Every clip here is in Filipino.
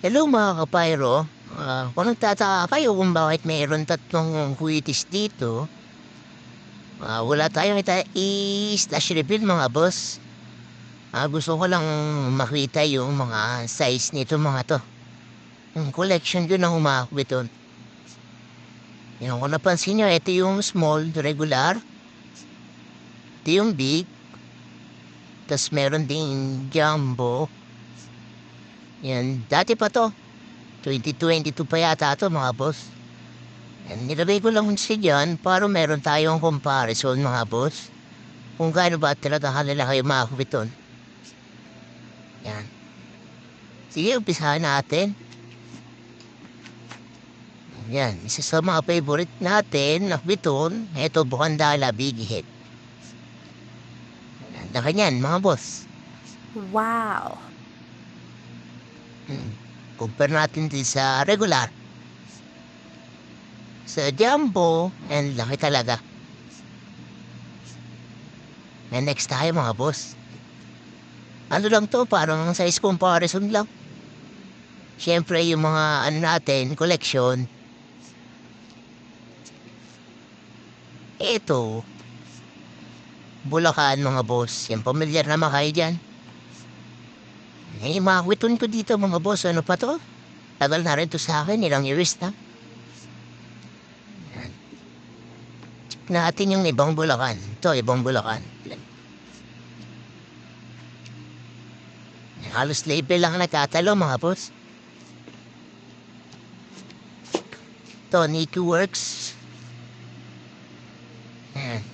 Hello mga kapayro. Kung nagtataka kayo kung bakit mayroon tatlong kuitis dito, wala tayong i-slash reveal mga boss. Gusto ko lang makita yung mga size nito mga to. Yung collection yun ang umakbiton. Yung kung napansin nyo, ito yung small, regular. Ito yung big. Tapos meron ding jumbo. Yan, dati pa to. 2022 pa yata to mga boss. And nilagay ko lang siya dyan para meron tayong comparison mga boss. Kung gaano ba talaga kanila kayo makakubiton. Yan. Sige, umpisahan natin. Yan. Isa sa mga favorite natin na biton, ito Bukandala Big Head. Na kanyan mga boss. Wow. Compare natin din sa regular. Sa jumbo, and laki talaga. And next tayo mga boss. Ano lang to, parang size comparison lang. Siyempre yung mga ano natin, collection. Ito, Bulacan mga boss. Yan, pamilyar naman kayo dyan. Eh, mga kwiton ko dito mga boss. Ano pa to? Tagal na rin to sa akin, ilang years na. Check natin yung ibang Bulacan. Ito, ibang Bulacan. Halos label lang nagkatalo mga boss. Ito, Nikki Works. Yan.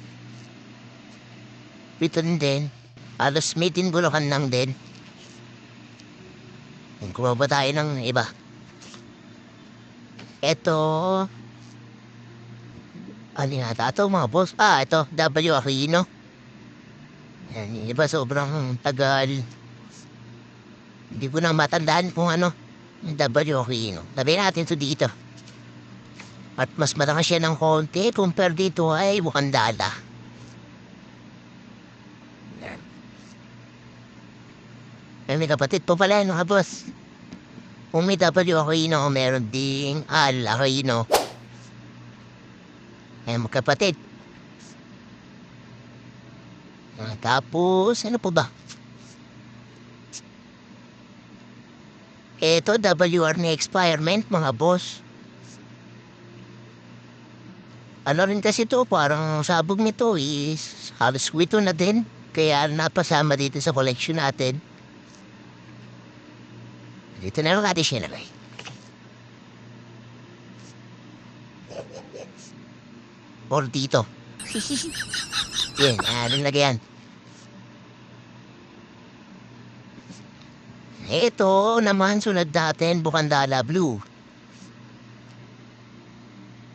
Biton din. Halos made in Bulacan lang din. Kumawa ba tayo ng iba? Ito, ano yata ito mga boss? Ito, W. Aquino. Yan, yung iba sobrang tagal. Hindi ko na matandaan kung ano. Yung W. Aquino. Tabi natin ito dito. At mas malaki siya ng konti compare dito ay Wakandala. Yan. May kapatid po pala mga boss. Kung may W Aquino, meron ding Al Aquino. Ay magkapatid. Tapos, ano po ba? Ito, WR na experiment, mga boss. Ano rin kasi to, parang sabog nito is halos kwito na din. Kaya napasama dito sa collection natin. Dito na lang natin siya nalagay. Or dito. Yan, ano lagyan. Ito naman sunod natin, Bukandala Blue.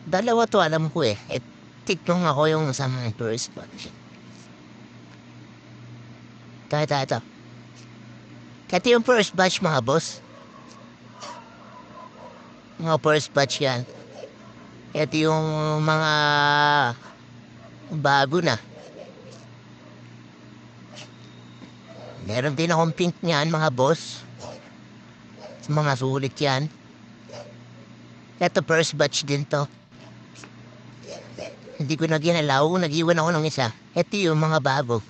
Dalawa to alam ko eh. Tiknong ako yung sa mga first batch. Ito. Ito yung first batch mga boss. Mga first batch yan. Ito yung mga bago na. Meron din akong pink niyan mga boss. Mga sulit yan. Ito first batch din to. Hindi ko na ginalaw. Nag-iwan ako ng isa. Ito yung mga bago.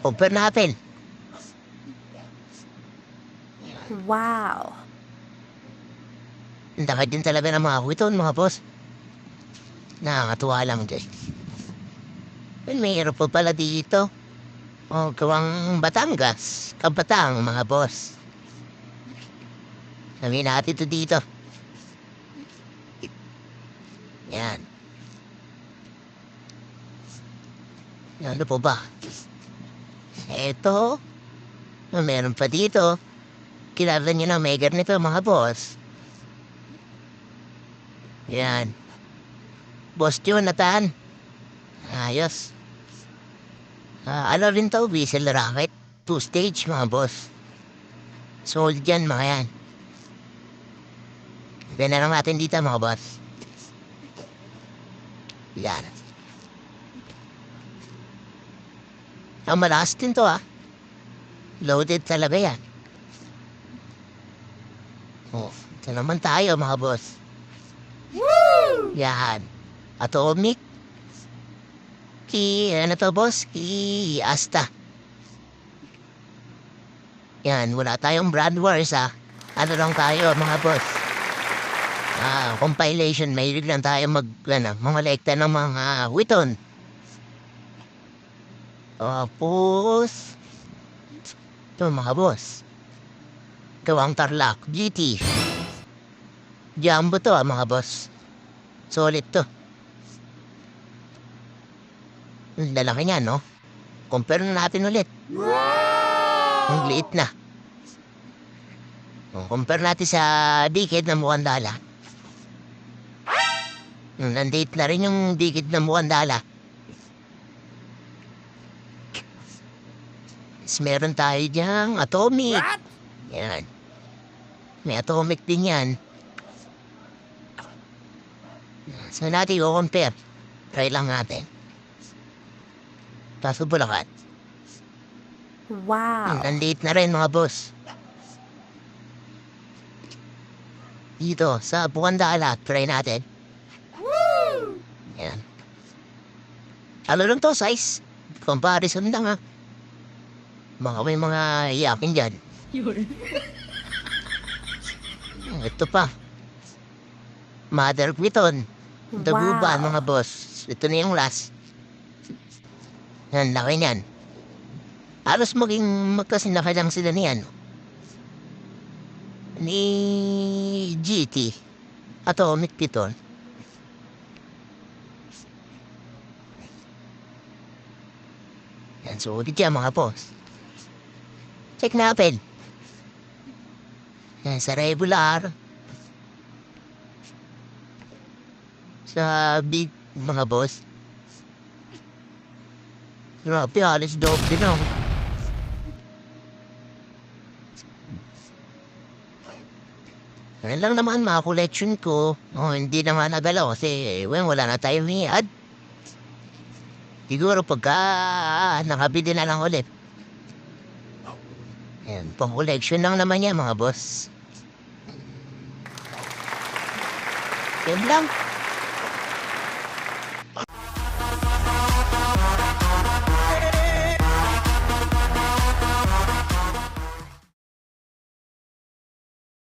Open natin. Wow. Ang laki din talaga ng mga kwiton mga boss. Nakakatuwa lang dyan. May aeroport pala dito. Gawang Batangas. Kabatang mga boss. Sabihin natin ito dito. Yan. Ano po ba? Eto. Meron pa dito. Kilala niyo na may ganito mga boss. Yan. Boss Jonathan. Ayos. Ano rin to? Whistle rocket. 2-stage mga boss. Sold yan mga yan. Ibigay na lang natin dito mga boss. Yan. Ang malakas din to Loaded talaga yan. Oh, ito naman tayo mga boss. Yan. Atomic. Ano to boss? Asta. Yan, wala tayong brand wars Ano lang tayo mga boss? Compilation, mahilig lang tayo mga ng mga witon. Tapos, ito mga boss. Gawang Tarlac, GT. Jumbo to mga boss. Solid to. Ang lalaki niya, no? Compare na natin ulit. Ang liit na. Compare natin sa dikit na mukhang dala. Nandito na rin yung dikit na mukhang dala. Meron tayo diyang atomic. Yan. May atomic din yan. So natin i-compare. Try lang natin. Kaso Bulacan. Wow. Nandito na rin mga boss. Dito sa Buwandala. Try natin. Yan. Ano lang to size? Comparison lang may mga iyakin dyan. Ito pa. Mother Quiton. Daguban mga boss. Ito na yung last. Yan, laki niyan. Halos magkasinaka lang sila niyan. Ni GT. Atomic Piton. Yan, sulit yan mga boss. Check natin. Yan, sa regular. Sa big mga boss. Grabe, halos dope din Yan lang naman mga collection ko. Hindi naman nagalaw kasi wala na tayong i-add. Siguro pagka nakabili na lang ulit. Yan, pang collection lang naman yan mga boss. Yan lang.